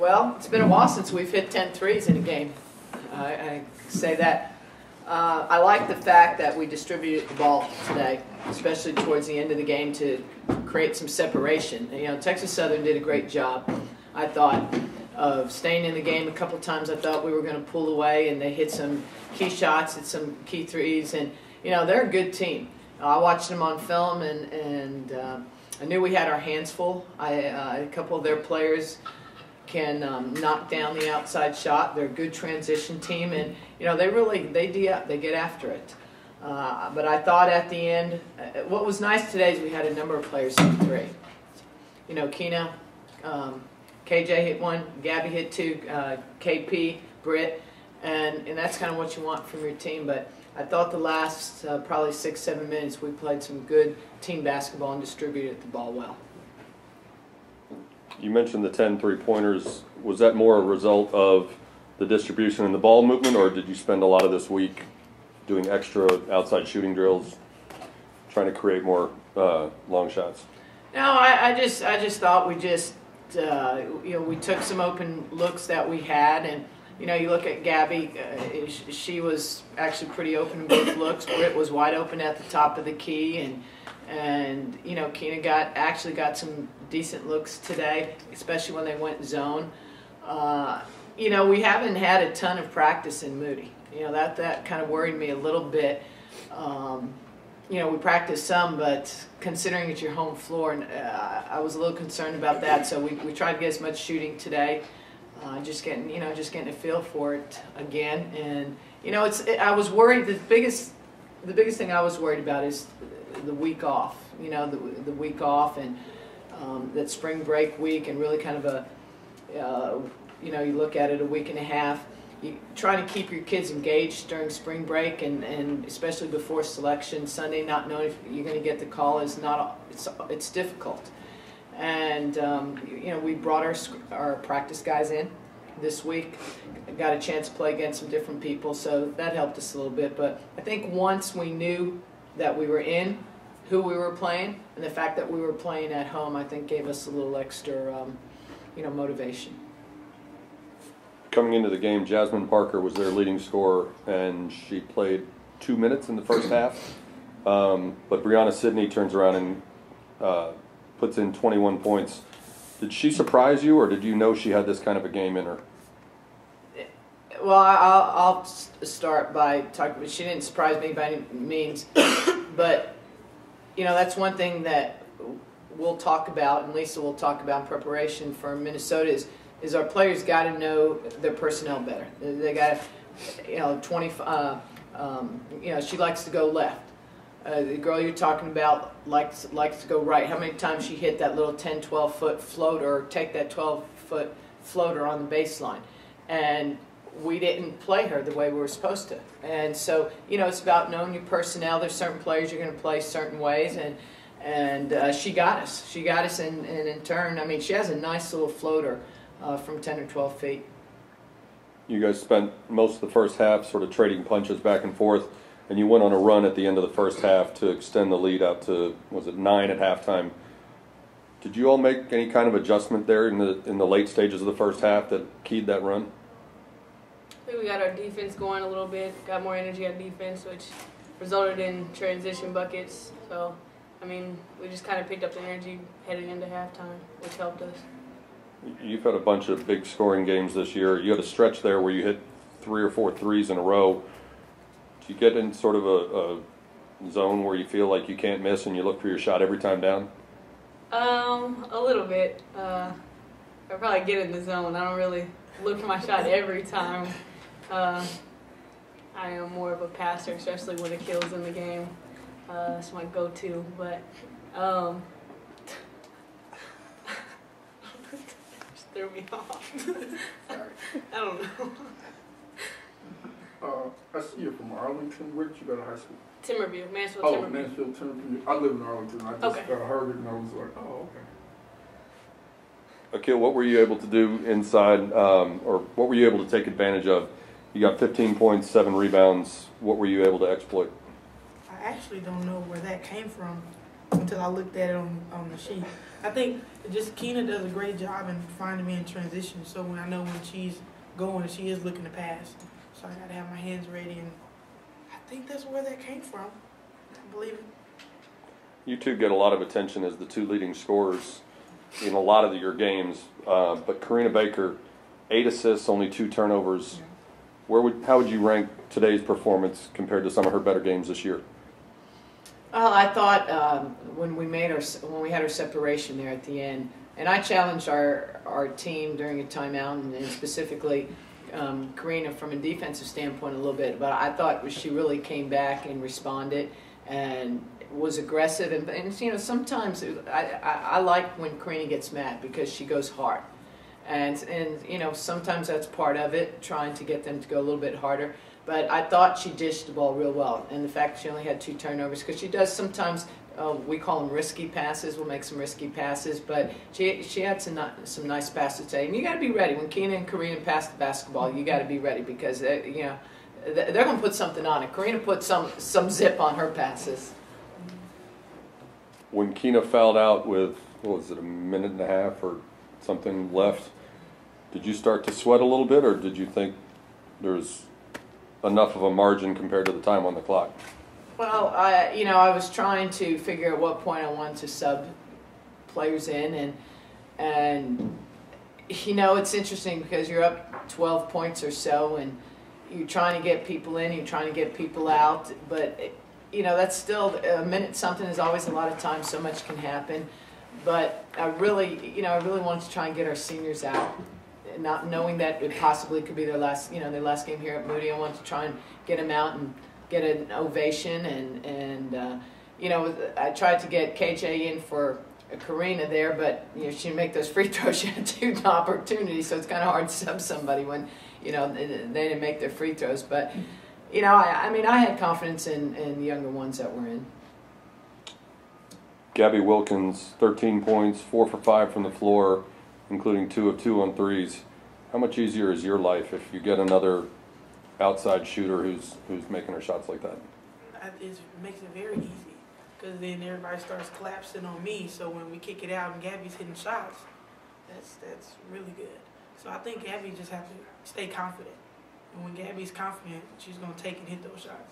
Well, it's been a while since we've hit 10 threes in a game. I say that. I like the fact that we distributed the ball today, especially towards the end of the game, to create some separation. You know, Texas Southern did a great job, I thought, of staying in the game. A couple times I thought we were going to pull away, and they hit some key shots, hit some key threes, and you know, they're a good team. I watched them on film, and I knew we had our hands full. A couple of their players can knock down the outside shot. They're a good transition team, and you know, they get after it. But I thought at the end, what was nice today is we had a number of players hit three. You know, Keena, KJ hit one, Gabby hit two, KP, Britt, and that's kind of what you want from your team. But I thought the last probably 6-7 minutes we played some good team basketball and distributed the ball well. You mentioned the 10 three-pointers. Was that more a result of the distribution and the ball movement, or did you spend a lot of this week doing extra outside shooting drills, trying to create more long shots? No, I just thought we just you know, we took some open looks that we had, and you know, you look at Gabby, she was actually pretty open in both looks. Britt was wide open at the top of the key, and you know, Keena actually got some decent looks today, especially when they went zone. You know, we haven't had a ton of practice in Moody. You know, that kind of worried me a little bit. You know, we practiced some, but considering it's your home floor, and I was a little concerned about that. So we tried to get as much shooting today. Just getting a feel for it again. And you know, I was worried. The biggest thing I was worried about is the week off. You know, the week off, and that spring break week, and really kind of a you know, you look at it a week and a half. You trying to keep your kids engaged during spring break, and especially before selection Sunday, not knowing if you're going to get the call it's difficult. And you know, we brought our practice guys in this week, got a chance to play against some different people, so that helped us a little bit. But I think once we knew that we were in, who we were playing, and the fact that we were playing at home, I think gave us a little extra you know, motivation. Coming into the game, Jasmine Parker was their leading scorer, and she played 2 minutes in the first half. But Brianna Sidney turns around and puts in 21 points. Did she surprise you, or did you know she had this kind of a game in her? Well, I'll start by talking. She didn't surprise me by any means, but you know, that's one thing that we'll talk about, and Lisa will talk about in preparation for Minnesota is our players got to know their personnel better. They got to, you know, you know, she likes to go left. The girl you're talking about likes to go right. How many times she hit that little 10, 12-foot floater, or take that 12-foot floater on the baseline, and we didn't play her the way we were supposed to. And so, you know, it's about knowing your personnel. There's certain players you're going to play certain ways, and she got us. She got us, and in turn, I mean, she has a nice little floater from 10 or 12 feet. You guys spent most of the first half sort of trading punches back and forth, and you went on a run at the end of the first half to extend the lead out to, was it 9 at halftime? Did you all make any kind of adjustment there in the late stages of the first half that keyed that run? I think we got our defense going a little bit, got more energy on defense, which resulted in transition buckets. So, I mean, we just kind of picked up the energy heading into halftime, which helped us. You've had a bunch of big scoring games this year. You had a stretch there where you hit 3 or 4 threes in a row. Do you get in sort of a zone where you feel like you can't miss and you look for your shot every time down? A little bit. I probably get in the zone. I don't really look for my shot every time. I am more of a passer, especially when Akil's in the game. That's my go-to. But just threw me off. Sorry. I don't know. I see you're from Arlington. Where did you go to high school? Timberview, Mansfield, Oh, Timberview. Mansfield, Timberview. I live in Arlington. I just heard it and I was like, oh, okay. Akil, what were you able to do inside, or what were you able to take advantage of? You got 15 points, 7 rebounds. What were you able to exploit? I actually don't know where that came from. until I looked at it on the sheet. I think just Keena does a great job in finding me in transition. So when I know when she's going, she is looking to pass. So I got to have my hands ready, and I think that's where that came from. I believe it. You two get a lot of attention as the two leading scorers in a lot of your games, but Karina Baker, 8 assists, only 2 turnovers. How would you rank today's performance compared to some of her better games this year? Well, I thought when we had our separation there at the end, and I challenged our team during a timeout, and specifically Karina from a defensive standpoint a little bit, but I thought she really came back and responded and was aggressive. And you know, sometimes I like when Karina gets mad because she goes hard. And you know, sometimes that's part of it, trying to get them to go a little bit harder. But I thought she dished the ball real well. And the fact she only had 2 turnovers, because she does sometimes, we call them risky passes, we'll make some risky passes, but she had some nice passes today. And you got to be ready. When Keena and Karina pass the basketball, you got to be ready, because you know, they're going to put something on it. Karina put some zip on her passes. When Keena fouled out with, what was it, a minute and a half or something left, did you start to sweat a little bit, or did you think there's enough of a margin compared to the time on the clock? Well, I was trying to figure at what point I wanted to sub players in, and you know, it's interesting because you're up 12 points or so, and you're trying to get people in, you're trying to get people out, but you know, that's still a minute something is always a lot of time. So much can happen, but I really wanted to try and get our seniors out. Not knowing that it possibly could be their last game here at Moody. I wanted to try and get them out and get an ovation, and you know, I tried to get KJ in for Karina there, but you know, she didn't make those free throws. She had 2 opportunities, so it's kind of hard to sub somebody when, you know, they didn't make their free throws. But you know, I mean, I had confidence in the younger ones that were in. Gabby Wilkins, 13 points, 4 for 5 from the floor, including 2 of 2 on threes. How much easier is your life if you get another outside shooter who's making her shots like that? It makes it very easy, because then everybody starts collapsing on me. So when we kick it out and Gabby's hitting shots, that's really good. So I think Gabby just have to stay confident. And when Gabby's confident, she's going to take and hit those shots.